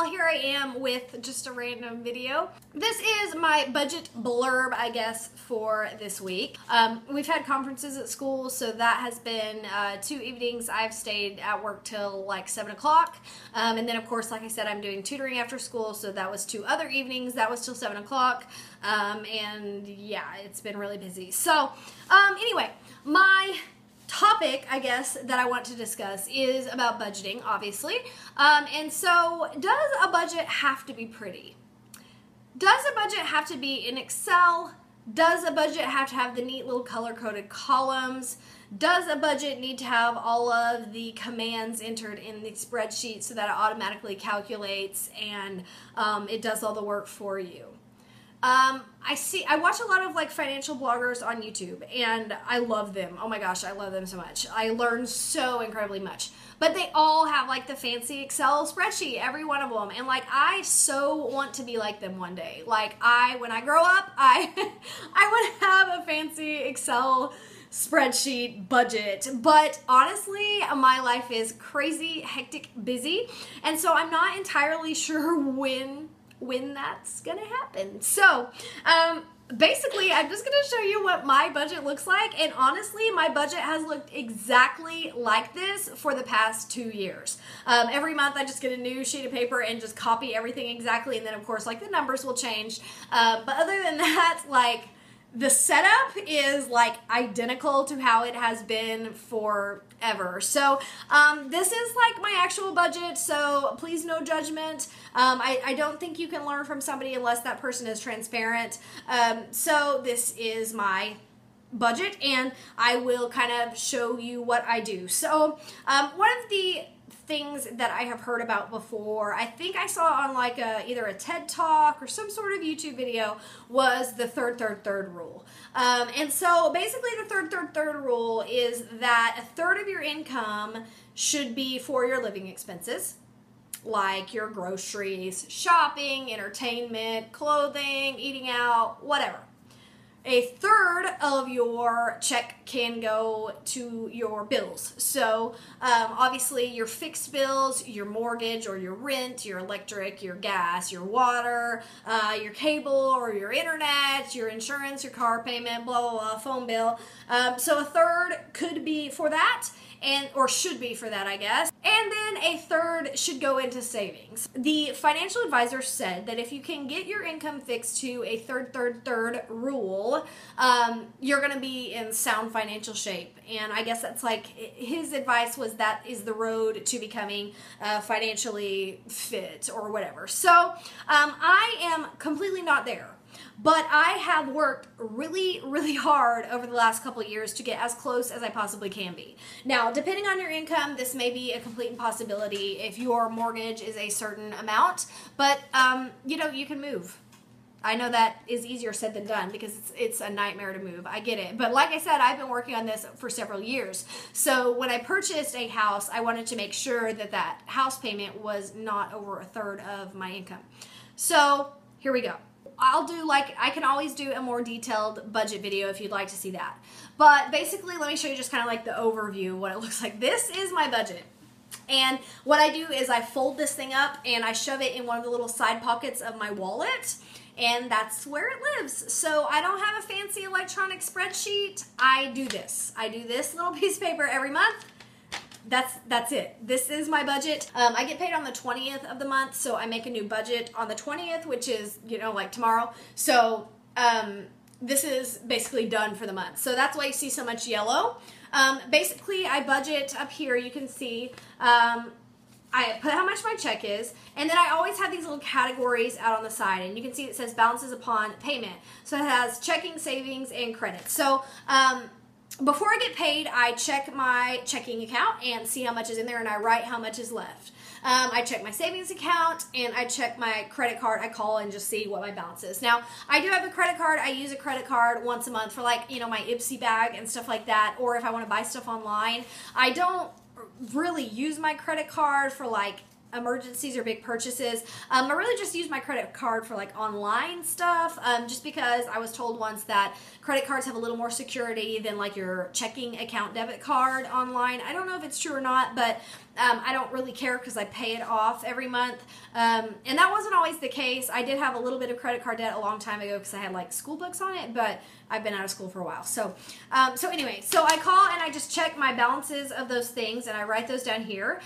y'all, here I am with just a random video. This is my budget blurb, I guess, for this week. We've had conferences at school, so that has been 2 evenings. I've stayed at work till like 7 o'clock. And then, of course, like I said, I'm doing tutoring after school, so that was 2 other evenings. That was till 7 o'clock. And yeah, it's been really busy. So anyway, my topic, I guess, that I want to discuss is about budgeting, obviously. And so, does a budget have to be pretty? Does a budget have to be in Excel? Does a budget have to have the neat little color-coded columns? Does a budget need to have all of the commands entered in the spreadsheet so that it automatically calculates and it does all the work for you? I watch a lot of like financial bloggers on YouTube and I love them. Oh my gosh, I love them so much. I learn so incredibly much. But they all have like the fancy Excel spreadsheet, every one of them. And like, I so want to be like them one day. Like when I grow up, I would have a fancy Excel spreadsheet budget, but honestly my life is crazy, hectic, busy, and so I'm not entirely sure when that's gonna happen. So basically I'm just gonna show you what my budget looks like, and honestly my budget has looked exactly like this for the past 2 years. Every month I just get a new sheet of paper and just copy everything exactly, and then of course like the numbers will change, but other than that, like, the setup is like identical to how it has been forever. So this is like my actual budget, so please no judgment. I don't think you can learn from somebody unless that person is transparent. So this is my budget, and I will kind of show you what I do. So one of the things that I have heard about before, I think I saw on like either a TED Talk or some sort of YouTube video, was the third rule. And so basically the third rule is that a third of your income should be for your living expenses, like your groceries, shopping, entertainment, clothing, eating out, whatever. A third of your check can go to your bills. So obviously your fixed bills, your mortgage or your rent, your electric, your gas, your water, your cable or your internet, your insurance, your car payment, blah, blah, blah, phone bill. So a third could be for that, or should be for that, I guess. And then a third should go into savings. The financial advisor said that if you can get your income fixed to a third rule, you're going to be in sound financial shape. And I guess that's like, his advice was that is the road to becoming financially fit or whatever. So I am completely not there. But I have worked really, really hard over the last couple of years to get as close as I possibly can be. Now, depending on your income, this may be a complete impossibility if your mortgage is a certain amount, but you know, you can move. I know that is easier said than done because it's a nightmare to move. I get it. But like I said, I've been working on this for several years. So when I purchased a house, I wanted to make sure that that house payment was not over a third of my income. So here we go. I'll do, like, I can always do a more detailed budget video if you'd like to see that. But basically, let me show you just kind of like the overview, what it looks like. This is my budget. And what I do is I fold this thing up and I shove it in one of the little side pockets of my wallet. And that's where it lives. So I don't have a fancy electronic spreadsheet. I do this. I do this little piece of paper every month. That's it. This is my budget. I get paid on the 20th of the month, so I make a new budget on the 20th, which is, you know, like tomorrow. So this is basically done for the month. So that's why you see so much yellow. Basically, I budget up here. You can see I put how much my check is, and then I always have these little categories out on the side, and you can see it says balances upon payment. So it has checking, savings, and credit. So before I get paid, I check my checking account and see how much is in there, and I write how much is left. I check my savings account, and I check my credit card. I call and just see what my balance is. Now, I do have a credit card. I use a credit card once a month for, like, you know, my Ipsy bag and stuff like that, or if I want to buy stuff online. I don't really use my credit card for, like, emergencies or big purchases. I really just use my credit card for like online stuff, just because I was told once that credit cards have a little more security than like your checking account debit card online. I don't know if it's true or not, but I don't really care because I pay it off every month. And that wasn't always the case. I did have a little bit of credit card debt a long time ago because I had like school books on it, but I've been out of school for a while. So anyway, so I call and I just check my balances of those things and I write those down here.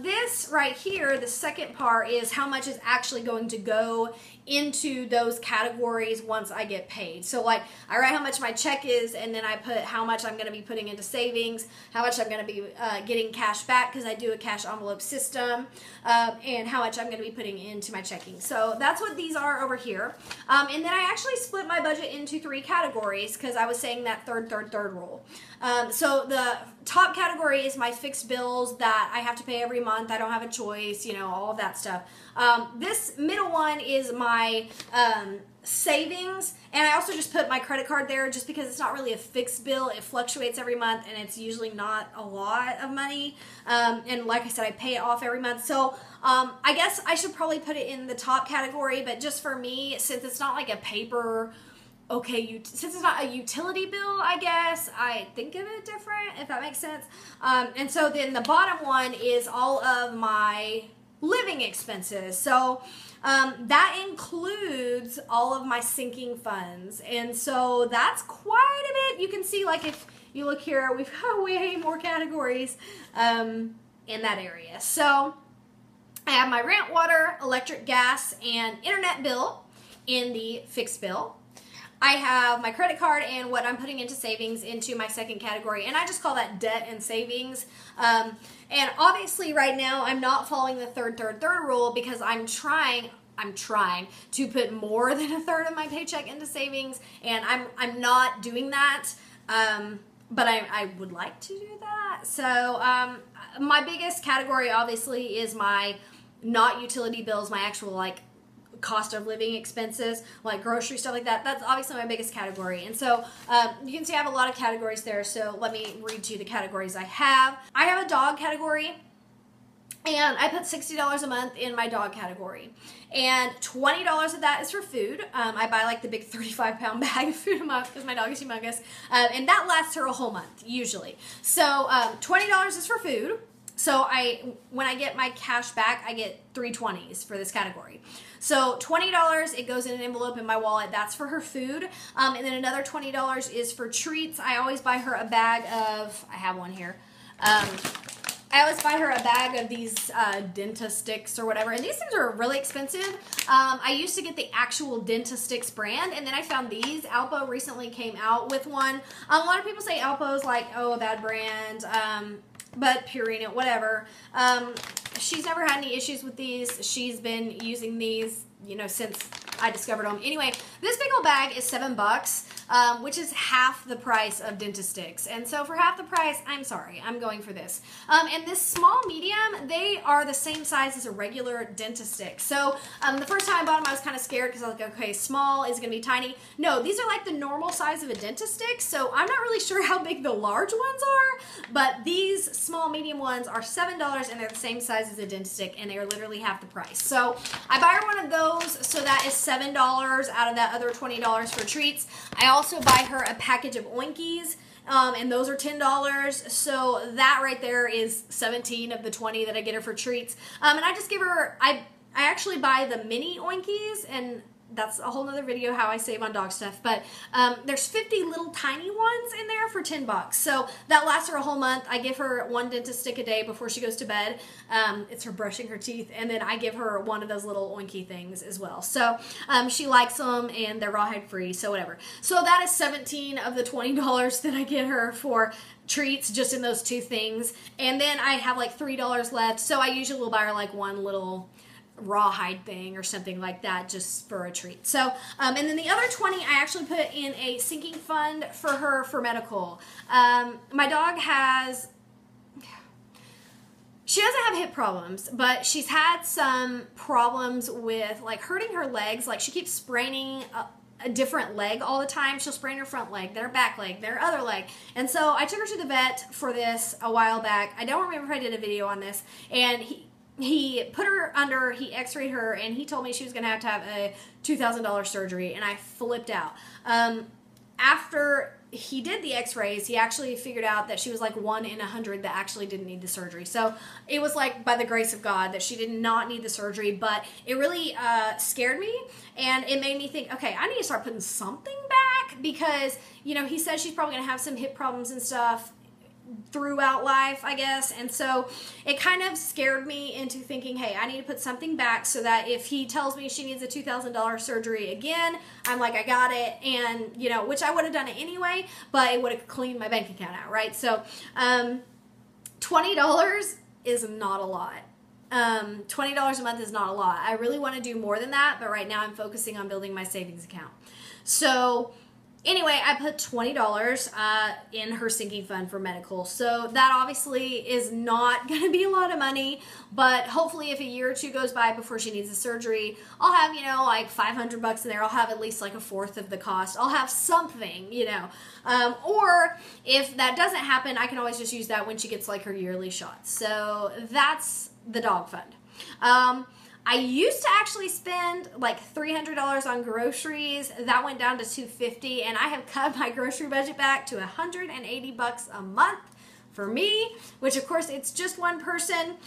This right here, the second part, is how much is actually going to go into those categories once I get paid. So like I write how much my check is, and then I put how much I'm going to be putting into savings, how much I'm going to be getting cash back because I do a cash envelope system, and how much I'm going to be putting into my checking. So that's what these are over here. And then I actually split my budget into 3 categories because I was saying that third rule. So the top category is my fixed bills that I have to pay every month. I don't have a choice, you know, all of that stuff. This middle one is my savings, and I also just put my credit card there just because it's not really a fixed bill. It fluctuates every month and it's usually not a lot of money. And like I said, I pay it off every month. So I guess I should probably put it in the top category, but just for me, since it's not like a paper, since it's not a utility bill, I guess I think of it different, if that makes sense. And so then the bottom one is all of my living expenses. So that includes all of my sinking funds. And so that's quite a bit. You can see, like, if you look here, we've got way more categories in that area. So I have my rent, water, electric, gas, and internet bill in the fixed bill. I have my credit card and what I'm putting into savings into my second category, and I just call that debt and savings. And obviously right now I'm not following the third rule because I'm trying to put more than a third of my paycheck into savings, and I'm not doing that. But I would like to do that. So my biggest category obviously is my not utility bills, my actual like cost of living expenses, like grocery stuff like that. That's obviously my biggest category. And so you can see I have a lot of categories there. So let me read to you the categories I have. I have a dog category, and I put $60 a month in my dog category. And $20 of that is for food. I buy like the big 35-pound bag of food a month because my dog is humongous. And that lasts her a whole month, usually. So $20 is for food. So when I get my cash back, I get 3 20s for this category. So $20, it goes in an envelope in my wallet. That's for her food. And then another $20 is for treats. I always buy her a bag of, I have one here. I always buy her a bag of these Dentasticks or whatever, and these things are really expensive. I used to get the actual Dentasticks brand, and then I found these. Alpo recently came out with one. A lot of people say Alpo's like, oh, a bad brand, but Purina, whatever. She's never had any issues with these. She's been using these, you know, since I discovered them. Anyway, this big old bag is $7, which is half the price of Dentasticks. And so for half the price, I'm sorry, I'm going for this. And this small medium, they are the same size as a regular Dentastick. So the first time I bought them, I was kind of scared because I was like, okay, small is going to be tiny. No, these are like the normal size of a Dentastick. So I'm not really sure how big the large ones are, but these small medium ones are $7 and they're the same size as a Dentastick, and they are literally half the price. So I buy her one of those, so that is $7 out of that other $20 for treats. I also buy her a package of Oinkies, and those are $10. So that right there is 17 of the 20 that I get her for treats. And I just give her, I actually buy the mini Oinkies, and that's a whole nother video how I save on dog stuff, but there's 50 little tiny ones in there for $10. So that lasts her a whole month. I give her 1 Dentastick a day before she goes to bed. It's her brushing her teeth, and then I give her one of those little Oinky things as well. So she likes them, and they're rawhide free, so whatever. So that is 17 of the $20 that I get her for treats just in those 2 things. And then I have like $3 left, so I usually will buy her like one little rawhide thing or something like that just for a treat. So and then the other 20 I actually put in a sinking fund for her for medical. My dog has, she doesn't have hip problems, but she's had some problems with like hurting her legs. Like she keeps spraining a different leg all the time. She'll sprain her front leg, then her back leg, then her other leg. And so I took her to the vet for this a while back. I don't remember if I did a video on this, and he put her under, he x-rayed her, and he told me she was going to have a $2,000 surgery, and I flipped out. After he did the x-rays, he actually figured out that she was like 1 in 100 that actually didn't need the surgery. So it was like by the grace of God that she did not need the surgery, but it really scared me, and it made me think, okay, I need to start putting something back, because, you know, he says she's probably going to have some hip problems and stuff throughout life, I guess. And so it kind of scared me into thinking, hey, I need to put something back so that if he tells me she needs a $2,000 surgery again, I'm like, I got it. And, you know, which I would have done it anyway, but it would have cleaned my bank account out, right? So $20 is not a lot. $20 a month is not a lot. I really want to do more than that, but right now I'm focusing on building my savings account. So anyway, I put $20 in her sinking fund for medical. So that obviously is not going to be a lot of money, but hopefully if a year or two goes by before she needs the surgery, I'll have, you know, like $500 in there. I'll have at least like a fourth of the cost. I'll have something, you know. Or if that doesn't happen, I can always just use that when she gets like her yearly shots. So that's the dog fund. I used to actually spend like $300 on groceries. That went down to $250, and I have cut my grocery budget back to $180 a month for me, which of course it's just one person.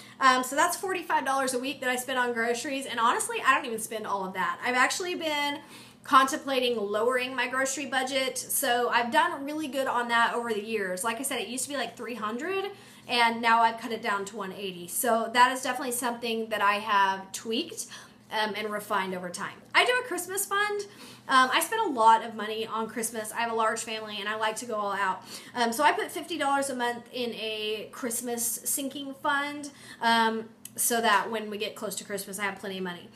So that's $45 a week that I spend on groceries, and honestly, I don't even spend all of that. I've actually been contemplating lowering my grocery budget, so I've done really good on that over the years. Like I said, it used to be like $300, and now I've cut it down to $180. So that is definitely something that I have tweaked and refined over time. I do a Christmas fund. I spend a lot of money on Christmas. I have a large family and I like to go all out. So I put $50 a month in a Christmas sinking fund so that when we get close to Christmas, I have plenty of money.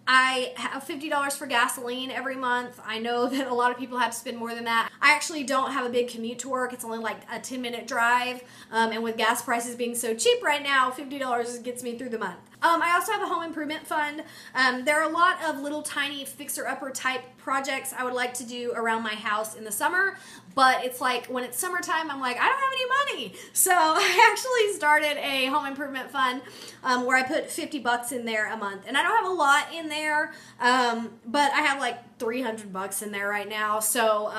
I have $50 for gasoline every month. I know that a lot of people have to spend more than that. I actually don't have a big commute to work. It's only like a 10-minute drive. And with gas prices being so cheap right now, $50 gets me through the month. I also have a home improvement fund. There are a lot of little tiny fixer-upper type projects I would like to do around my house in the summer, but it's like when it's summertime, I'm like, I don't have any money. So I actually started a home improvement fund where I put $50 in there a month. And I don't have a lot in there, but I have like $300 in there right now. So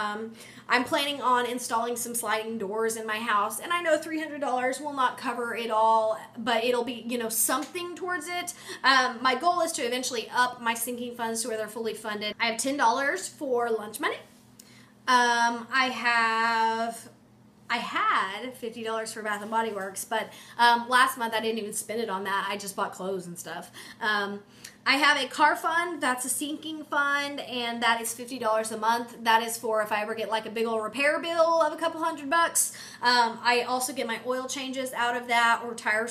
I'm planning on installing some sliding doors in my house, and I know $300 will not cover it all, but it'll be, you know, something towards it. My goal is to eventually up my sinking funds to where they're fully funded. I have $10 for lunch money. I had $50 for Bath and Body Works, but last month I didn't even spend it on that. I just bought clothes and stuff. I have a car fund. That's a sinking fund, and that is $50 a month. That is for if I ever get like a big old repair bill of a couple $100. I also get my oil changes out of that, or tire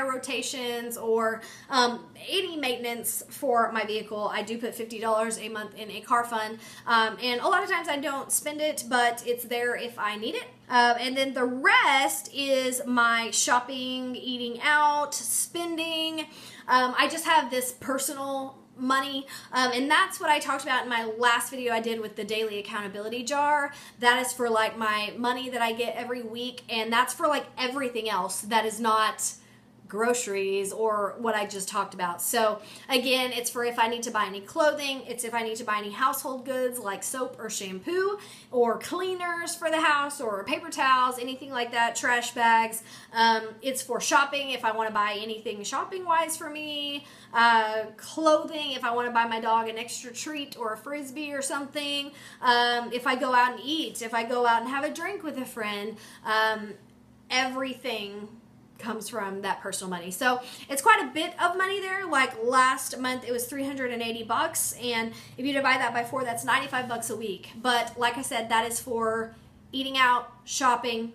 rotations, or any maintenance for my vehicle. I do put $50 a month in a car fund, and a lot of times I don't spend it, but it's there if I need it. And then the rest is my shopping, eating out, spending. I just have this personal money, and that's what I talked about in my last video I did with the daily accountability jar. That is for like my money that I get every week, and that's for like everything else that is not groceries or what I just talked about. So again, it's for if I need to buy any clothing, it's if I need to buy any household goods like soap or shampoo, or cleaners for the house, or paper towels, anything like that, trash bags. It's for shopping if I want to buy anything shopping wise for me, clothing if I want to buy my dog an extra treat or a frisbee or something, if I go out and eat, if I go out and have a drink with a friend, everything comes from that personal money. So it's quite a bit of money there. Like last month it was $380, and if you divide that by 4, that's $95 a week. But like I said, that is for eating out, shopping,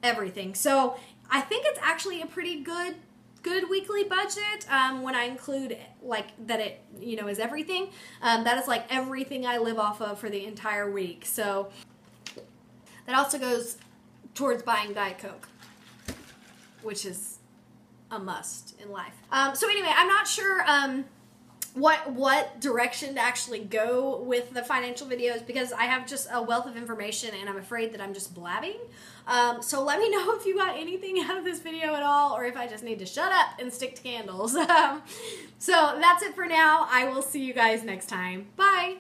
everything. So I think it's actually a pretty good weekly budget when I include like that it, you know, is everything. That is like everything I live off of for the entire week. So that also goes towards buying Diet Coke, which is a must in life. So anyway, I'm not sure what direction to actually go with the financial videos, because I have just a wealth of information and I'm afraid that I'm just blabbing. So let me know if you got anything out of this video at all, or if I just need to shut up and stick to candles. So that's it for now. I will see you guys next time. Bye!